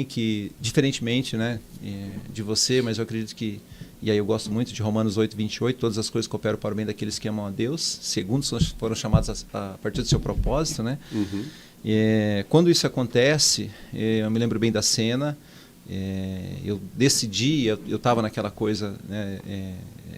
que, diferentemente, né, de você, mas eu acredito que, e aí eu gosto muito de Romanos 8:28, todas as coisas cooperam para o bem daqueles que amam a Deus, segundo foram chamados a partir do seu propósito, né? Uhum. Quando isso acontece, eu me lembro bem da cena, eu decidi, eu estava naquela coisa, né,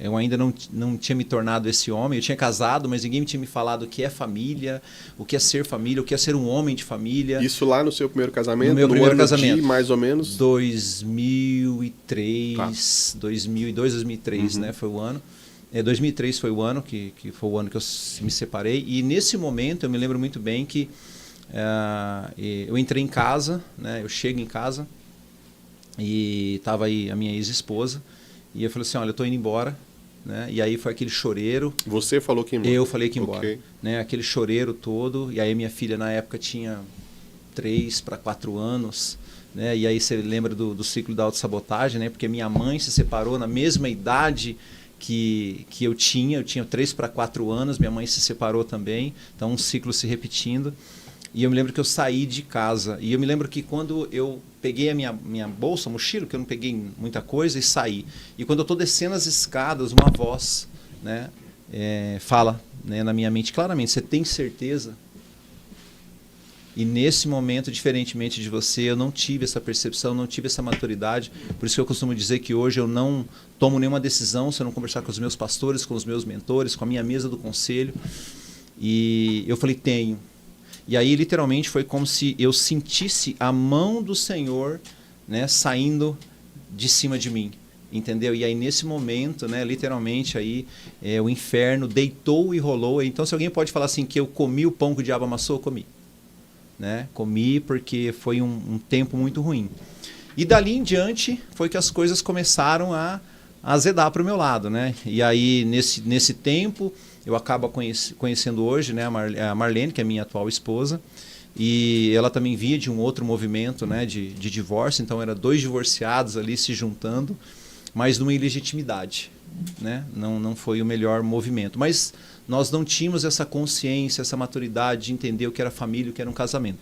eu ainda não tinha me tornado esse homem, eu tinha casado, mas ninguém tinha me falado o que é família, o que é ser família, o que é ser um homem de família. Isso lá no seu primeiro casamento? No meu primeiro ano casamento. De, mais ou menos? 2003, Tá. 2002, 2003, né, foi o ano. 2003 foi o ano que foi o ano que eu me separei, e nesse momento eu me lembro muito bem que eu entrei em casa, né, eu chego em casa e estava aí a minha ex-esposa, e eu falei assim, olha, eu estou indo embora, né, e aí foi aquele choreiro. Você falou que ia embora? Eu falei que ia embora, okay. né, aquele choreiro todo, e aí minha filha na época tinha 3 para 4 anos, né, e aí você lembra do ciclo da autossabotagem, né, porque minha mãe se separou na mesma idade que eu tinha 3 para 4 anos, minha mãe se separou também, então um ciclo se repetindo. E eu me lembro que eu saí de casa. E eu me lembro que quando eu peguei a minha bolsa, mochila, que eu não peguei muita coisa, e saí. E quando eu estou descendo as escadas, uma voz, né, fala, né, na minha mente claramente, você tem certeza? E nesse momento, diferentemente de você, eu não tive essa percepção, não tive essa maturidade. Por isso que eu costumo dizer que hoje eu não tomo nenhuma decisão se eu não conversar com os meus pastores, com os meus mentores, com a minha mesa do conselho. E eu falei, tenho. E aí, literalmente, foi como se eu sentisse a mão do Senhor, né, saindo de cima de mim, entendeu? E aí, nesse momento, né, literalmente, aí, o inferno deitou e rolou. Então, se alguém pode falar assim, que eu comi o pão que o diabo amassou, eu comi. Né? Comi porque foi um tempo muito ruim. E dali em diante, foi que as coisas começaram a azedar para o meu lado, né? E aí, nesse tempo... eu acabo conhecendo hoje, né, a Marlene, que é minha atual esposa, e ela também vinha de um outro movimento, né, de divórcio, então eram 2 divorciados ali se juntando, mas numa ilegitimidade, né? Não foi o melhor movimento. Mas nós não tínhamos essa consciência, essa maturidade de entender o que era família, o que era um casamento.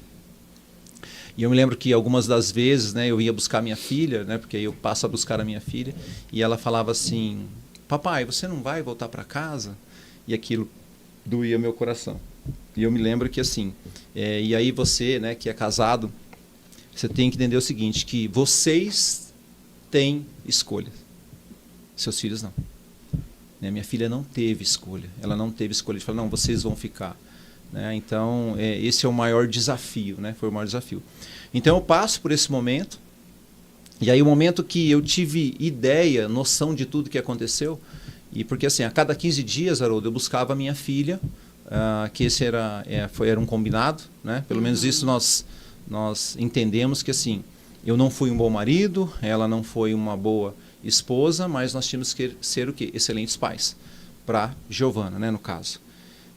E eu me lembro que algumas das vezes, né, eu ia buscar minha filha, né, porque aí eu passo a buscar a minha filha, e ela falava assim, papai, você não vai voltar para casa? E aquilo doía meu coração. E eu me lembro que assim, e aí você, né, que é casado, você tem que entender o seguinte, que vocês têm escolha. Seus filhos não. Né, minha filha não teve escolha. Ela não teve escolha de falar, não, vocês vão ficar. Né, então, esse é o maior desafio, né, foi o maior desafio. Então eu passo por esse momento, e aí o momento que eu tive ideia, noção de tudo que aconteceu, e porque assim, a cada 15 dias, Haroldo, eu buscava a minha filha, que esse era um combinado, né? Pelo menos isso nós entendemos que assim, eu não fui um bom marido, ela não foi uma boa esposa, mas nós tínhamos que ser o quê? Excelentes pais, para Giovana, né, no caso.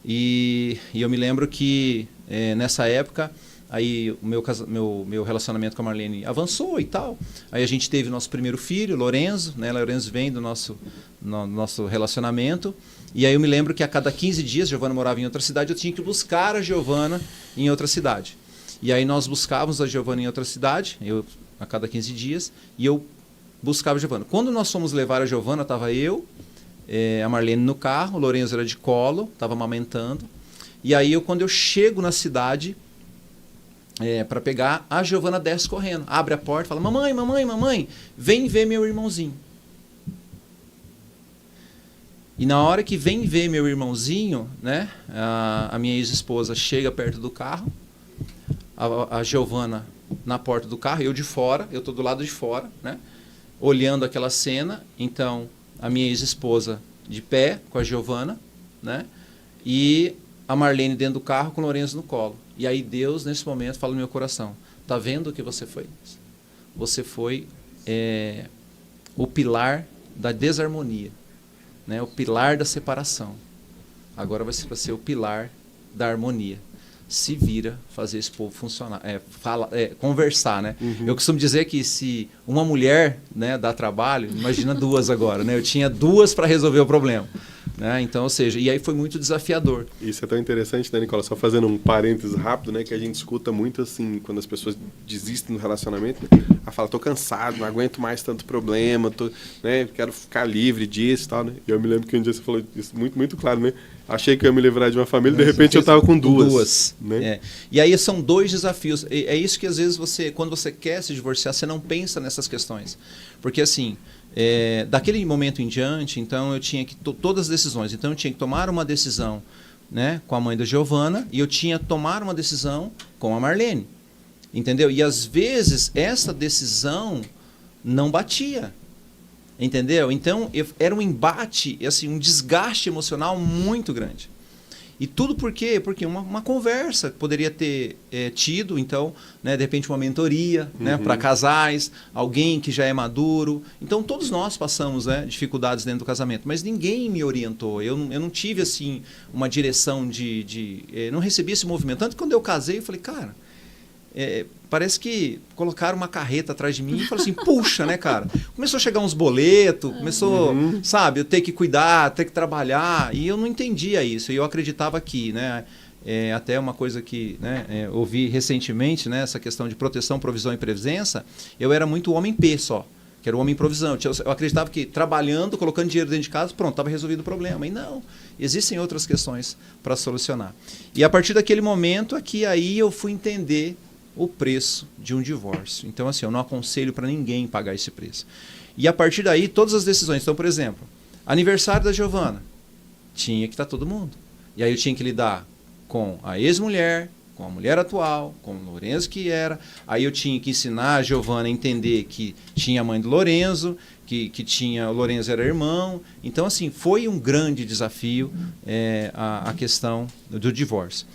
E eu me lembro que nessa época, aí o meu relacionamento com a Marlene avançou e tal. Aí a gente teve nosso primeiro filho, Lorenzo, né? Lorenzo vem do nosso relacionamento. E aí eu me lembro que a cada 15 dias, Giovana morava em outra cidade, eu tinha que buscar a Giovana em outra cidade. E aí nós buscávamos a Giovana em outra cidade, a cada 15 dias, e eu buscava a Giovana. Quando nós fomos levar a Giovana, estava eu, a Marlene no carro, o Lorenzo era de colo, estava amamentando. E aí quando eu chego na cidade, para pegar, a Giovana desce correndo, abre a porta, fala, mamãe, mamãe, mamãe, vem ver meu irmãozinho. E na hora que vem ver meu irmãozinho, né, a minha ex-esposa chega perto do carro, a Giovana na porta do carro, eu de fora, eu estou do lado de fora, né, olhando aquela cena, então a minha ex-esposa de pé com a Giovana, né, e a Marlene dentro do carro com o Lorenzo no colo. E aí Deus, nesse momento, fala no meu coração, tá vendo o que você foi? Você foi o pilar da desarmonia, né? O pilar da separação. Agora vai ser o pilar da harmonia. Se vira fazer esse povo funcionar, conversar, né? Uhum. Eu costumo dizer que se uma mulher, né, dá trabalho, imagina 2 agora, né? Eu tinha 2 para resolver o problema. Né? Então, ou seja, e aí foi muito desafiador. Isso é tão interessante, né, Nicola? Só fazendo um parênteses rápido, né, que a gente escuta muito assim, quando as pessoas desistem do relacionamento, né, ela fala, tô cansado, não aguento mais tanto problema, né, quero ficar livre disso e tal, né? E eu me lembro que um dia você falou isso muito, muito claro, né? Achei que eu ia me livrar de uma família, de repente eu estava com duas. Né? É. E aí são dois desafios. É isso que às vezes quando você quer se divorciar, você não pensa nessas questões. Porque assim, daquele momento em diante, então eu tinha que todas as decisões. Então eu tinha que tomar uma decisão, né, com a mãe da Giovana e eu tinha que tomar uma decisão com a Marlene. Entendeu? E às vezes essa decisão não batia. Entendeu? Então, era um embate, assim, um desgaste emocional muito grande. E tudo por quê? Porque uma conversa que poderia ter tido, então, né, de repente uma mentoria, né, para casais, alguém que já é maduro. Então, todos nós passamos, né, dificuldades dentro do casamento, mas ninguém me orientou. Eu não tive, assim, uma direção não recebi esse movimento. Tanto que quando eu casei, eu falei, cara... parece que colocaram uma carreta atrás de mim e falaram assim, puxa, né, cara? Começou a chegar uns boletos, começou, sabe, eu ter que cuidar, ter que trabalhar, e eu não entendia isso, e eu acreditava que, né, até uma coisa que, né, ouvi recentemente, né, essa questão de proteção, provisão e presença, eu era muito homem P só, que era o homem provisão. Eu acreditava que trabalhando, colocando dinheiro dentro de casa, pronto, estava resolvido o problema. E não, existem outras questões para solucionar. E a partir daquele momento aqui, aí eu fui entender o preço de um divórcio. Então, assim, eu não aconselho para ninguém pagar esse preço. E a partir daí, todas as decisões. Então, por exemplo, aniversário da Giovana, tinha que estar todo mundo. E aí eu tinha que lidar com a ex-mulher, com a mulher atual, com o Lorenzo que era. Aí eu tinha que ensinar a Giovana a entender que tinha a mãe do Lorenzo, que tinha o Lorenzo era irmão. Então, assim, foi um grande desafio a questão do divórcio.